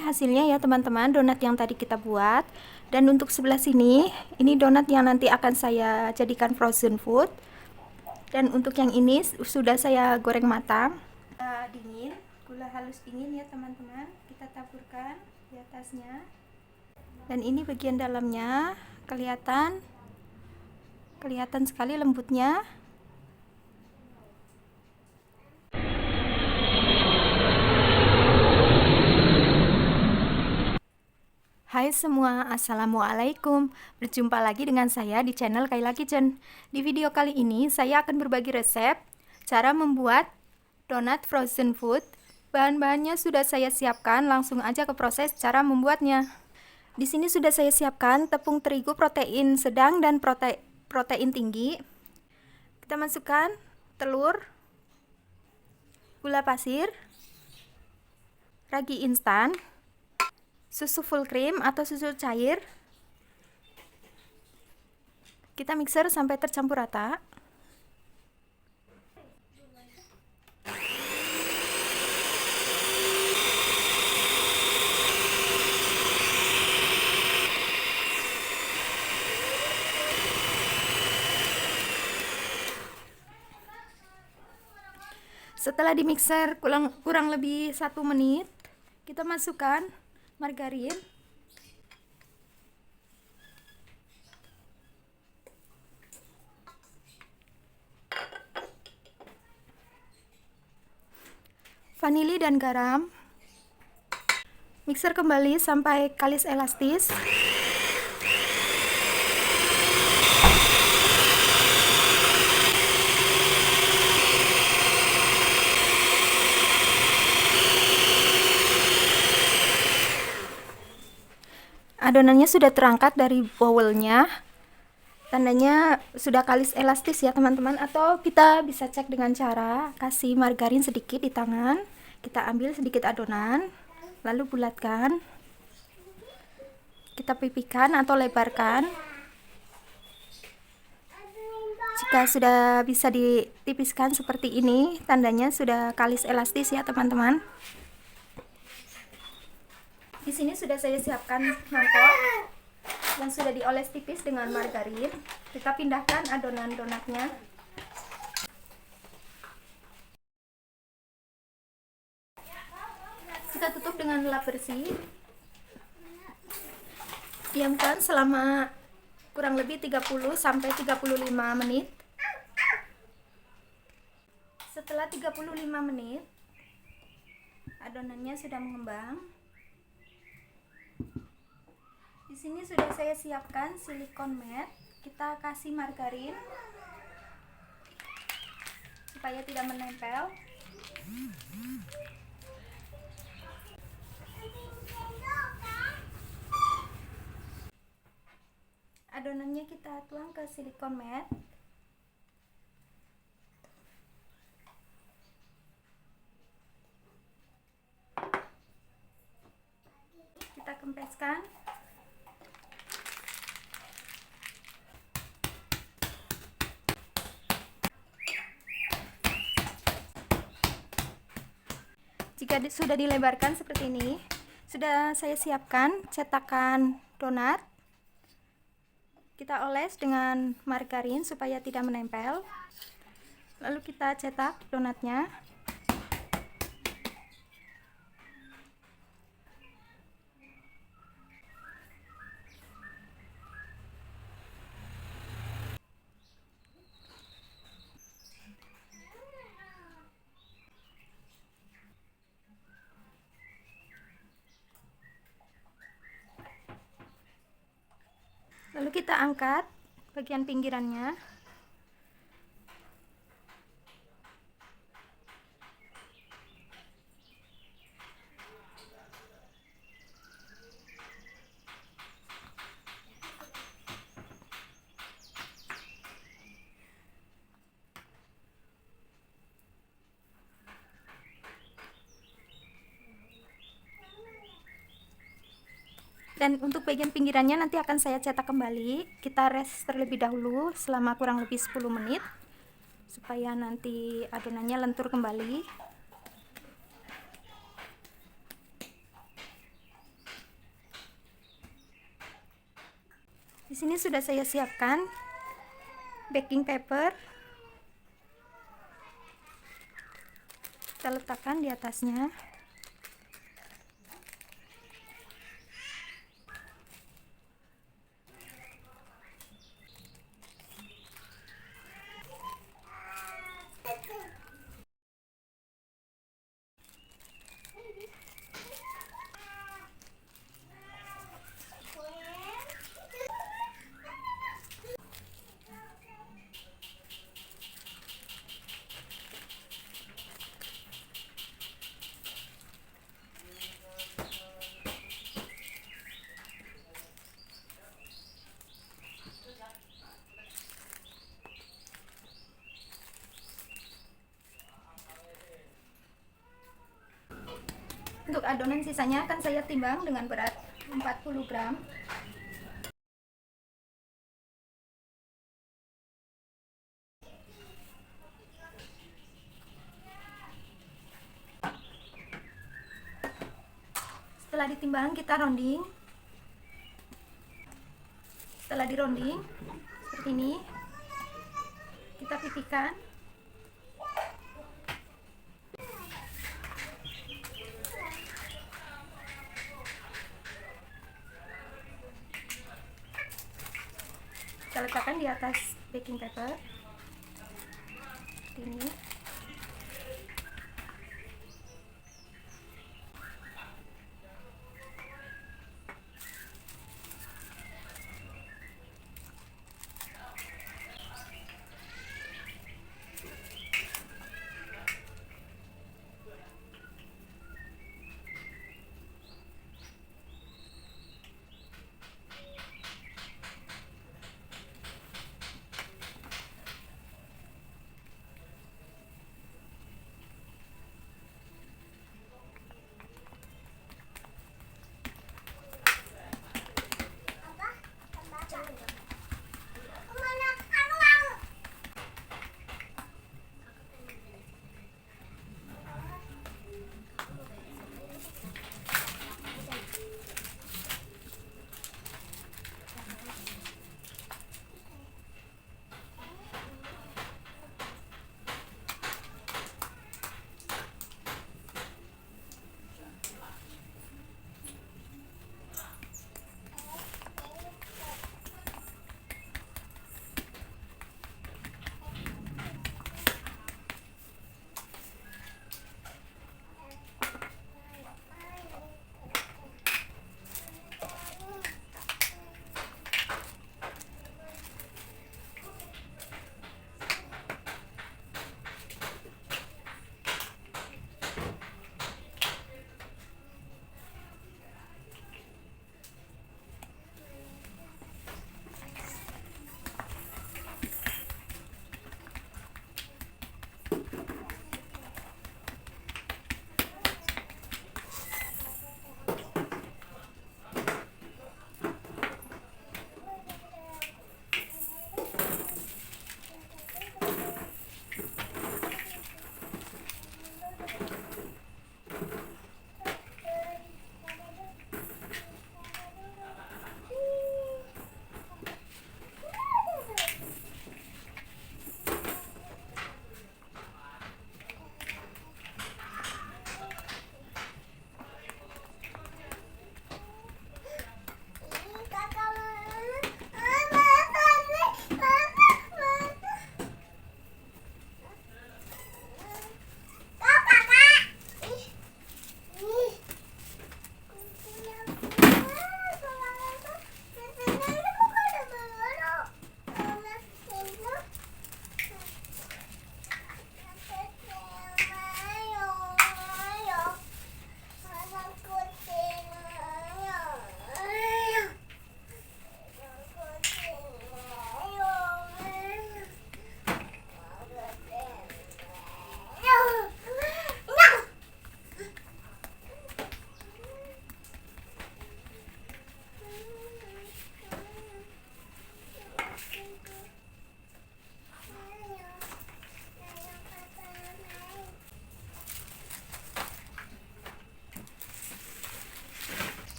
Ini hasilnya ya teman-teman, donat yang tadi kita buat. Dan untuk sebelah sini, ini donat yang nanti akan saya jadikan frozen food. Dan untuk yang ini sudah saya goreng matang. Dingin, gula halus dingin ya teman-teman. Kita taburkan di atasnya. Dan ini bagian dalamnya, kelihatan sekali lembutnya. Hai semua, assalamualaikum. Berjumpa lagi dengan saya di channel Kayla Kitchen. Di video kali ini saya akan berbagi resep cara membuat donat frozen food. Bahan-bahannya sudah saya siapkan, langsung aja ke proses cara membuatnya. Di sini sudah saya siapkan tepung terigu protein sedang dan protein tinggi. Kita masukkan telur, gula pasir, ragi instan, susu full cream atau susu cair. Kita mixer sampai tercampur rata. Setelah dimixer kurang lebih 1 menit, kita masukkan margarin, vanili dan garam. Mixer kembali sampai kalis elastis. Adonannya sudah terangkat dari bowlnya, tandanya sudah kalis elastis ya teman-teman. Atau kita bisa cek dengan cara kasih margarin sedikit di tangan. Kita ambil sedikit adonan, lalu bulatkan, kita pipihkan atau lebarkan. Jika sudah bisa ditipiskan seperti ini, tandanya sudah kalis elastis ya teman-teman. Di sini sudah saya siapkan mangkok yang sudah dioles tipis dengan margarin. Kita pindahkan adonan donatnya. Kita tutup dengan lap bersih. Diamkan selama kurang lebih 30 sampai 35 menit. Setelah 35 menit, adonannya sudah mengembang. Di sini sudah saya siapkan silikon mat. Kita kasih margarin supaya tidak menempel. Adonannya kita tuang ke silikon mat. Kita kempeskan. Jika sudah dilebarkan seperti ini, sudah saya siapkan cetakan donat. Kita oles dengan margarin supaya tidak menempel. Lalu kita cetak donatnya. Lalu kita angkat bagian pinggirannya. Dan untuk bagian pinggirannya nanti akan saya cetak kembali. Kita rest terlebih dahulu selama kurang lebih 10 menit supaya nanti adonannya lentur kembali. Di sini sudah saya siapkan baking paper. Kita letakkan di atasnya. Untuk adonan sisanya akan saya timbang dengan berat 40 gram. Setelah ditimbang, kita rounding. Setelah dironding seperti ini, kita pipihkan. Kita letakkan di atas baking paper seperti ini.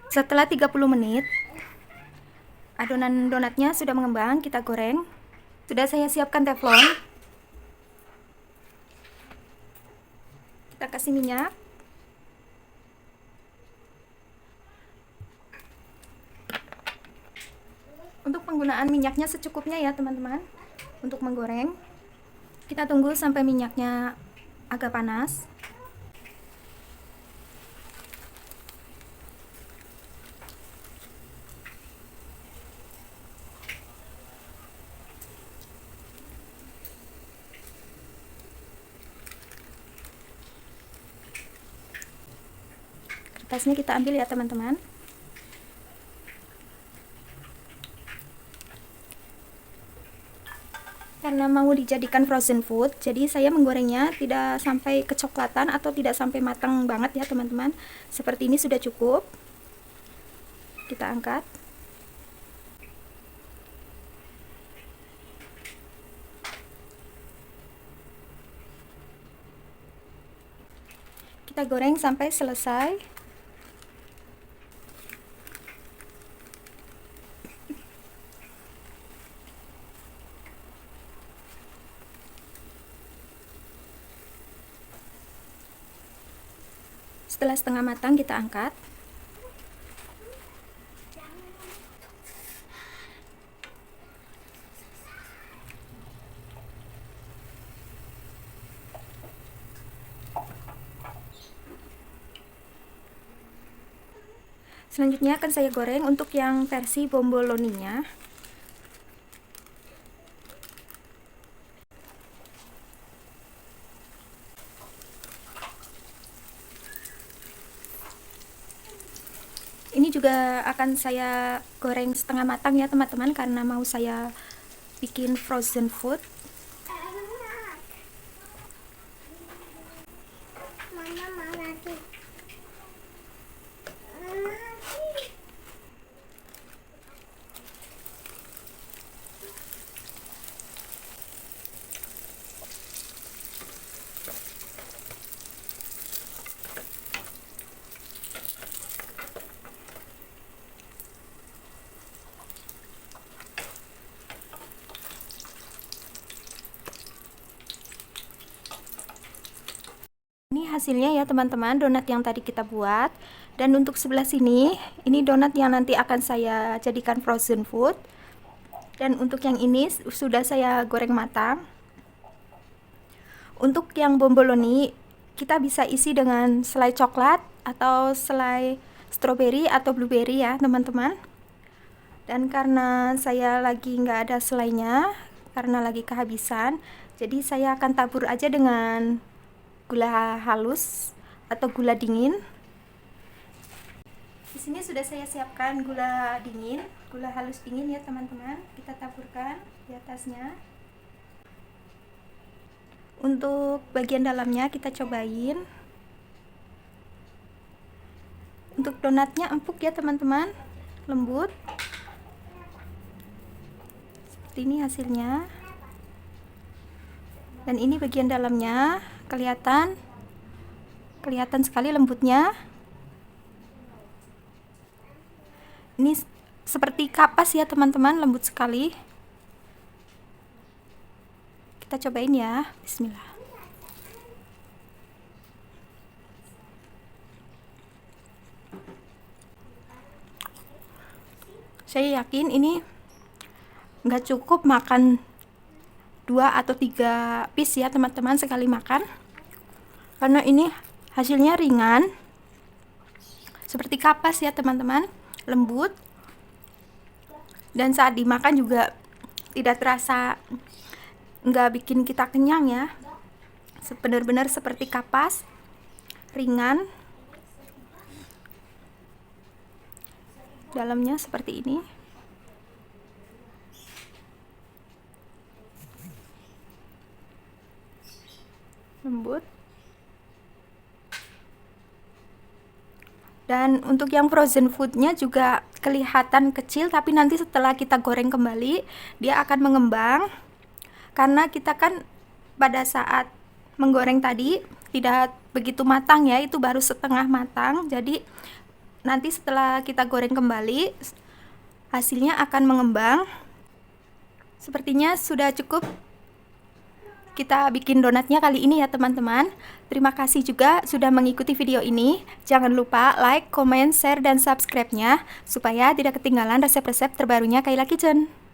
Setelah 30 menit, adonan donatnya sudah mengembang, kita goreng. Sudah saya siapkan teflon. Kita kasih minyak. Untuk penggunaan minyaknya secukupnya ya teman-teman. Untuk menggoreng, kita tunggu sampai minyaknya agak panas. Kertasnya kita ambil ya teman-teman. Karena mau dijadikan frozen food, jadi saya menggorengnya tidak sampai kecoklatan atau tidak sampai matang banget ya teman-teman. Seperti ini sudah cukup. Kita angkat. Kita goreng sampai selesai. Setelah setengah matang, kita angkat. Selanjutnya akan saya goreng untuk yang versi bomboloninya. Ini juga akan saya goreng setengah matang ya teman-teman, karena mau saya bikin frozen food. Ini hasilnya ya teman-teman, donat yang tadi kita buat. Dan untuk sebelah sini, ini donat yang nanti akan saya jadikan frozen food. Dan untuk yang ini sudah saya goreng matang. Untuk yang bomboloni, kita bisa isi dengan selai coklat atau selai stroberi atau blueberry ya teman-teman. Dan karena saya lagi nggak ada selainya, karena lagi kehabisan, jadi saya akan tabur aja dengan gula halus atau gula dingin. Di sini sudah saya siapkan gula dingin, gula halus dingin ya teman-teman. Kita taburkan di atasnya. Untuk bagian dalamnya kita cobain. Untuk donatnya empuk ya teman-teman, lembut. Seperti ini hasilnya. Dan ini bagian dalamnya. Kelihatan sekali lembutnya. Ini seperti kapas ya teman-teman, lembut sekali. Kita cobain ya. Bismillah. Saya yakin ini nggak cukup makan 2 atau 3 piece ya teman-teman sekali makan, karena ini hasilnya ringan seperti kapas ya teman-teman, lembut, dan saat dimakan juga tidak terasa, nggak bikin kita kenyang ya, benar-benar seperti kapas, ringan. Dalamnya seperti ini. Lembut. Dan untuk yang frozen foodnya juga kelihatan kecil, tapi nanti setelah kita goreng kembali dia akan mengembang, karena kita kan pada saat menggoreng tadi tidak begitu matang ya, itu baru setengah matang, jadi nanti setelah kita goreng kembali, hasilnya akan mengembang. Sepertinya sudah cukup kita bikin donatnya kali ini ya teman-teman. Terima kasih juga sudah mengikuti video ini. Jangan lupa like, comment, share, dan subscribe-nya supaya tidak ketinggalan resep-resep terbarunya Kayla Kitchen.